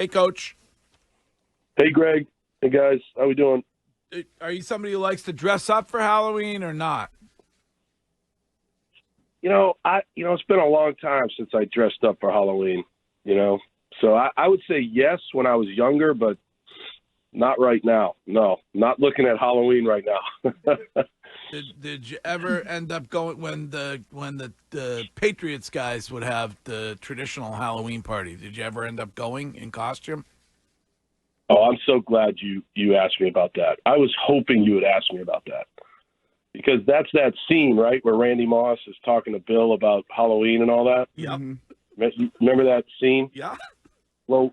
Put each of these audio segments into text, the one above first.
Hey, Coach. Hey, Greg. Hey, guys. How we doing? Are you somebody who likes to dress up for Halloween or not? It's been a long time since I dressed up for Halloween. So I would say yes when I was younger, but not right now. No, not looking at Halloween right now. Did you ever end up going when the Patriots guys would have the traditional Halloween party? Did you ever end up going in costume? Oh, I'm so glad you asked me about that. I was hoping you would ask me about that. Because that's that scene, right, where Randy Moss is talking to Bill about Halloween and all that. Yep. Remember that scene? Yeah. Well,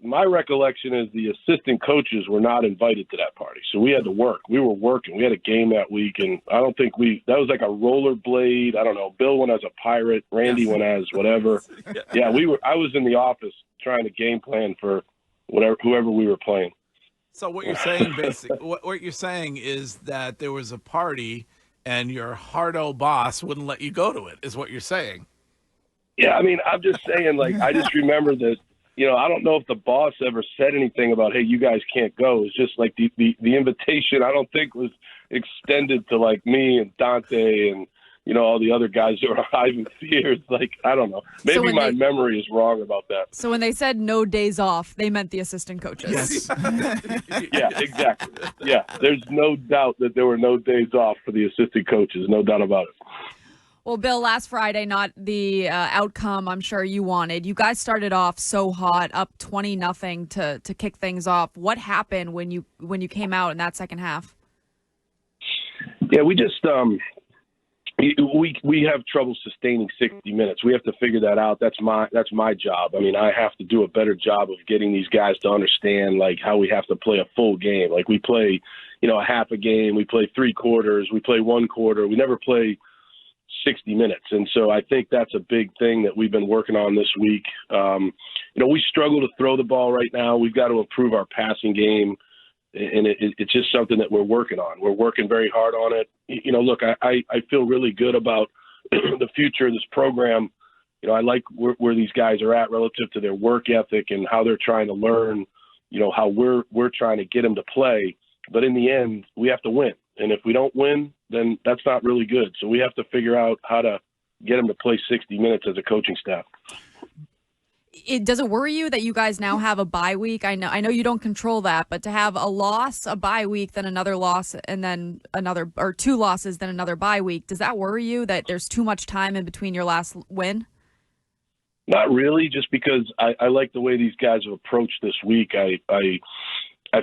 my recollection is the assistant coaches were not invited to that party. So we had to work. We were working. We had a game that week, and I don't think that was like a rollerblade. I don't know. Bill went as a pirate. Randy went as whatever. Yeah, I was in the office trying to game plan for whoever we were playing. So what you're saying, what you're saying is that there was a party and your hardo boss wouldn't let you go to it, is what you're saying. Yeah, I mean, I'm just saying, I just remember that, I don't know if the boss ever said anything about, hey, you guys can't go. It's just like the invitation, I don't think was extended to me and Dante and, all the other guys who are Ivan Fears. I don't know. Maybe my memory is wrong about that. So when they said no days off, they meant the assistant coaches. Yes. Yeah, exactly. Yeah, there's no doubt that there were no days off for the assistant coaches. No doubt about it. Well, Bill, last Friday, not the outcome I'm sure you wanted. You guys started off so hot, up 20-0 to kick things off. What happened when you came out in that second half? Yeah, we just we have trouble sustaining 60 minutes. We have to figure that out. That's my job. I mean, I have to do a better job of getting these guys to understand how we have to play a full game. We play, a half a game. We play 3 quarters. We play 1 quarter. We never play 60 minutes. And so I think that's a big thing that we've been working on this week. We struggle to throw the ball right now. We've got to improve our passing game. And it's just something that we're working on. We're working very hard on it. Look, I feel really good about the future of this program. I like where these guys are at relative to their work ethic and how they're trying to learn, how we're trying to get them to play. But in the end, we have to win. And if we don't win, then that's not really good. So we have to figure out how to get them to play 60 minutes as a coaching staff. Does it worry you that you guys now have a bye week? I know you don't control that, but to have a loss, a bye week, then another loss, and then another, or 2 losses, then another bye week, does that worry you that there's too much time in between your last win? Not really, just because I like the way these guys have approached this week. I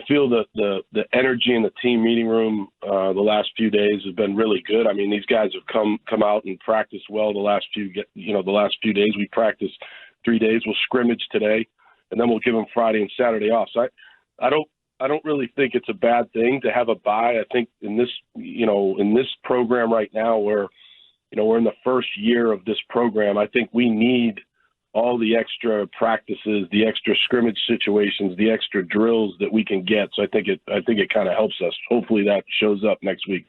feel that the energy in the team meeting room the last few days has been really good. I mean, these guys have come out and practiced well the last few days. We practiced 3 days. We'll scrimmage today, and then we'll give them Friday and Saturday off. So I don't really think it's a bad thing to have a bye. I think in this program right now, where we're in the first year of this program, I think we need all the extra practices, the extra scrimmage situations, the extra drills that we can get. So I think it kind of helps us. Hopefully that shows up next week.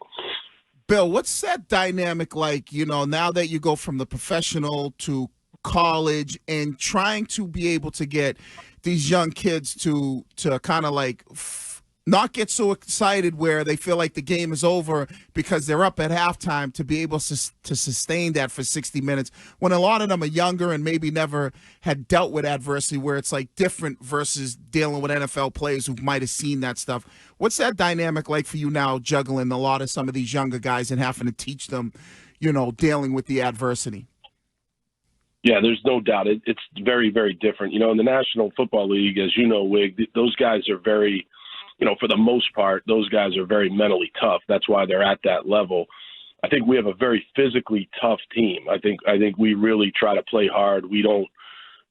Bill, what's that dynamic like, now that you go from the professional to college and trying to be able to get these young kids to kind of not get so excited where they feel like the game is over because they're up at halftime, to be able to sustain that for 60 minutes when a lot of them are younger and maybe never had dealt with adversity, where it's different versus dealing with NFL players who might have seen that stuff. What's that dynamic like for you now, juggling a lot of some of these younger guys and having to teach them, dealing with the adversity? Yeah, there's no doubt. It's very, very different. In the National Football League, as you know, Wig, those guys are very, for the most part, those guys are very mentally tough. That's why they're at that level. I think we have a very physically tough team. I think we really try to play hard. We don't,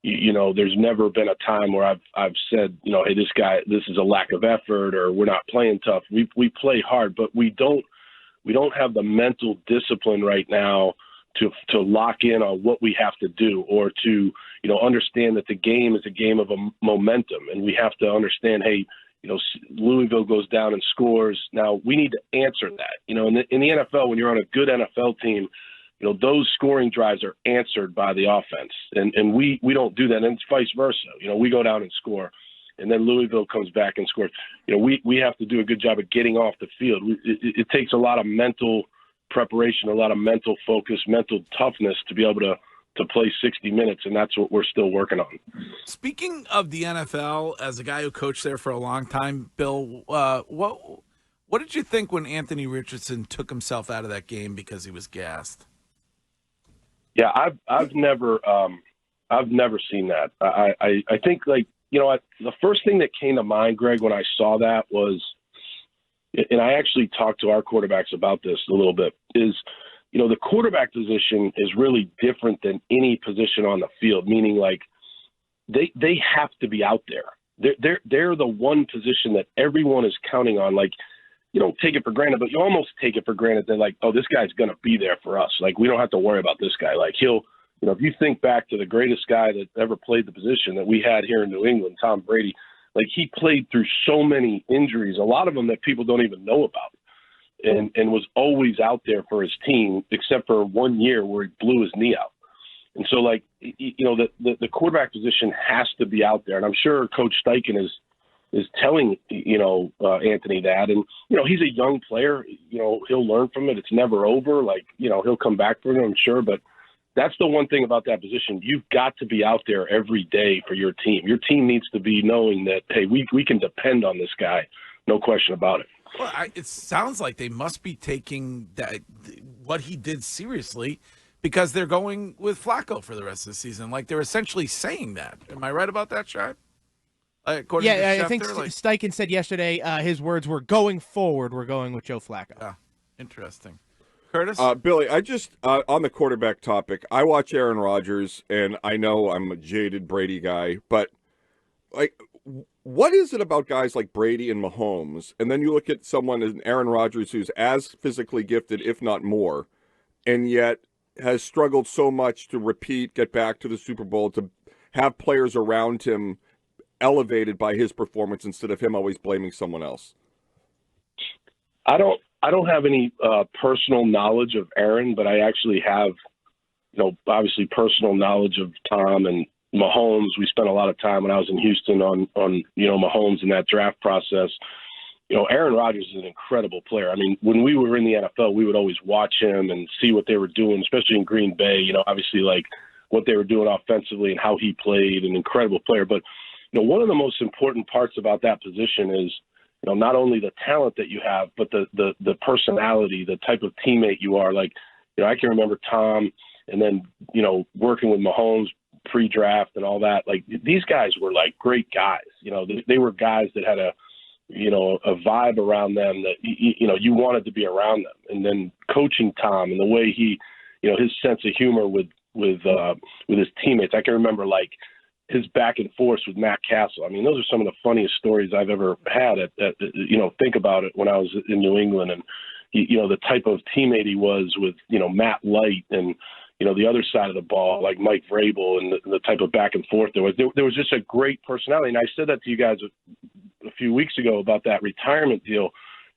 there's never been a time where I've said, hey, this is a lack of effort or we're not playing tough. We play hard, but we don't have the mental discipline right now to lock in on what we have to do, or to, understand that the game is a game of a momentum, and we have to understand, hey, Louisville goes down and scores. Now we need to answer that. In the NFL, when you're on a good NFL team, those scoring drives are answered by the offense. And we don't do that. And it's vice versa. We go down and score, and then Louisville comes back and scores. We have to do a good job of getting off the field. It takes a lot of mental preparation, a lot of mental focus, mental toughness to be able to play 60 minutes, and that's what we're still working on. Speaking of the NFL, as a guy who coached there for a long time, Bill, what did you think when Anthony Richardson took himself out of that game because he was gassed? Yeah, I've never seen that. I think the first thing that came to mind, Greg, when I saw that was, and I actually talked to our quarterbacks about this a little bit, is the quarterback position is really different than any position on the field, meaning like they have to be out there. They're the one position that everyone is counting on. Like, you don't take it for granted, but you almost take it for granted that, like, oh, this guy's going to be there for us. Like, we don't have to worry about this guy. Like, he'll, if you think back to the greatest guy that ever played the position that we had here in New England, Tom Brady, like, he played through so many injuries, a lot of them that people don't even know about, and was always out there for his team, except for 1 year where he blew his knee out. And so, like, the quarterback position has to be out there. And I'm sure Coach Steichen is telling, Anthony that. And, he's a young player. He'll learn from it. It's never over. Like, he'll come back for it, I'm sure. But that's the one thing about that position. You've got to be out there every day for your team. Your team needs to be knowing that, hey, we can depend on this guy. No question about it. Well, it sounds like they must be taking what he did seriously, because they're going with Flacco for the rest of the season. Like, they're essentially saying that. Am I right about that, Shad? According to I Schefter, think Steichen said yesterday his words were, going forward, we're going with Joe Flacco. Yeah, interesting. Curtis? Billy, I just, on the quarterback topic, I watch Aaron Rodgers, and I know I'm a jaded Brady guy, but, like, what is it about guys like Brady and Mahomes, and then you look at someone as Aaron Rodgers who's as physically gifted, if not more, and yet has struggled so much to repeat, get back to the Super Bowl, to have players around him elevated by his performance instead of him always blaming someone else? I don't have any personal knowledge of Aaron, but I actually have, obviously personal knowledge of Tom and Mahomes. We spent a lot of time when I was in Houston on Mahomes in that draft process. Aaron Rodgers is an incredible player. I mean, when we were in the NFL, we would always watch him and see what they were doing, especially in Green Bay, obviously, like, what they were doing offensively and how he played, an incredible player. But, one of the most important parts about that position is, not only the talent that you have, but the personality, the type of teammate you are. Like, I can remember Tom, and then, working with Mahomes pre-draft and all that. Like, these guys were like great guys. They were guys that had a vibe around them that, you wanted to be around them. And then coaching Tom and the way he, his sense of humor with his teammates. I can remember, like, his back and forth with Matt Castle. I mean, those are some of the funniest stories I've ever had. Think about it when I was in New England, and the type of teammate he was with Matt Light, and the other side of the ball, like Mike Vrabel, and the type of back and forth there was. There was just a great personality, and I said that to you guys a few weeks ago about that retirement deal.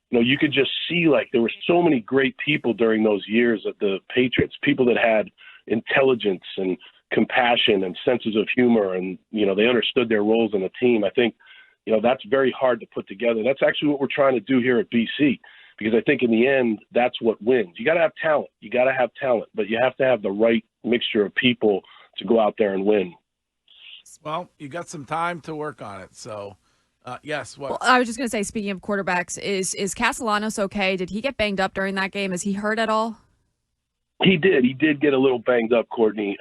You could just see, like, there were so many great people during those years at the Patriots, people that had intelligence and compassion and senses of humor, and they understood their roles in the team. I think that's very hard to put together. That's actually what we're trying to do here at BC, because I think in the end that's what wins. You got to have talent, but you have to have the right mixture of people to go out there and win. Well, you got some time to work on it, so yes. What? Well, I was just going to say, speaking of quarterbacks, is Castellanos okay? Did he get banged up during that game? Is he hurt at all? He did get a little banged up, Courtney.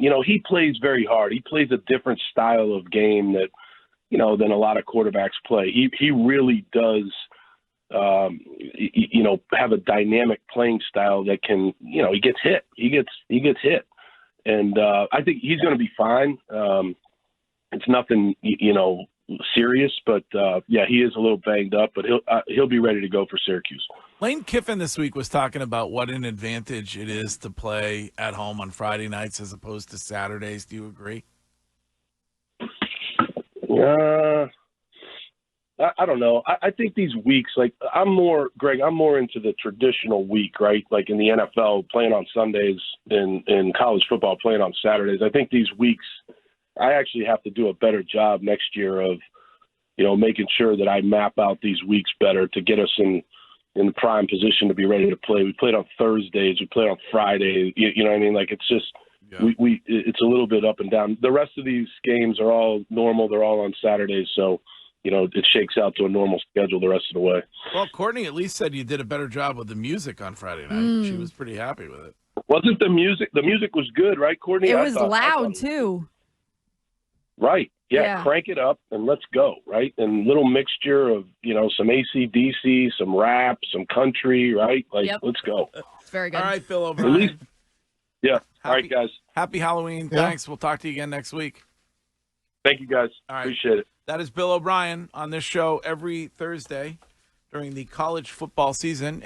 He plays very hard. He plays a different style of game that, than a lot of quarterbacks play. He really does, have a dynamic playing style that can, he gets hit. He gets hit. And I think he's going to be fine. It's nothing, serious, but yeah, he is a little banged up, but he'll be ready to go for Syracuse. Lane Kiffin this week was talking about what an advantage it is to play at home on Friday nights as opposed to Saturdays. Do you agree? I don't know. I think these weeks, like Greg, I'm more into the traditional week, right? Like in the NFL, playing on Sundays, in college football, playing on Saturdays. I think these weeks, I actually have to do a better job next year of, making sure that I map out these weeks better to get us in the prime position to be ready to play. We played on Thursdays, we played on Fridays. You know what I mean? Like it's just it's a little bit up and down. The rest of these games are all normal. They're all on Saturdays, so it shakes out to a normal schedule the rest of the way. Well, Courtney at least said you did a better job with the music on Friday night. She was pretty happy with it. Wasn't the music? The music was good, right, Courtney? It was loud too. Right. Yeah, crank it up and let's go, right? And little mixture of, some AC/DC, some rap, some country, right? Like, let's go. It's very good. All right, Bill O'Brien. All right, guys. Happy Halloween. Yeah. Thanks. We'll talk to you again next week. Thank you, guys. All right. Appreciate it. That is Bill O'Brien on this show every Thursday during the college football season.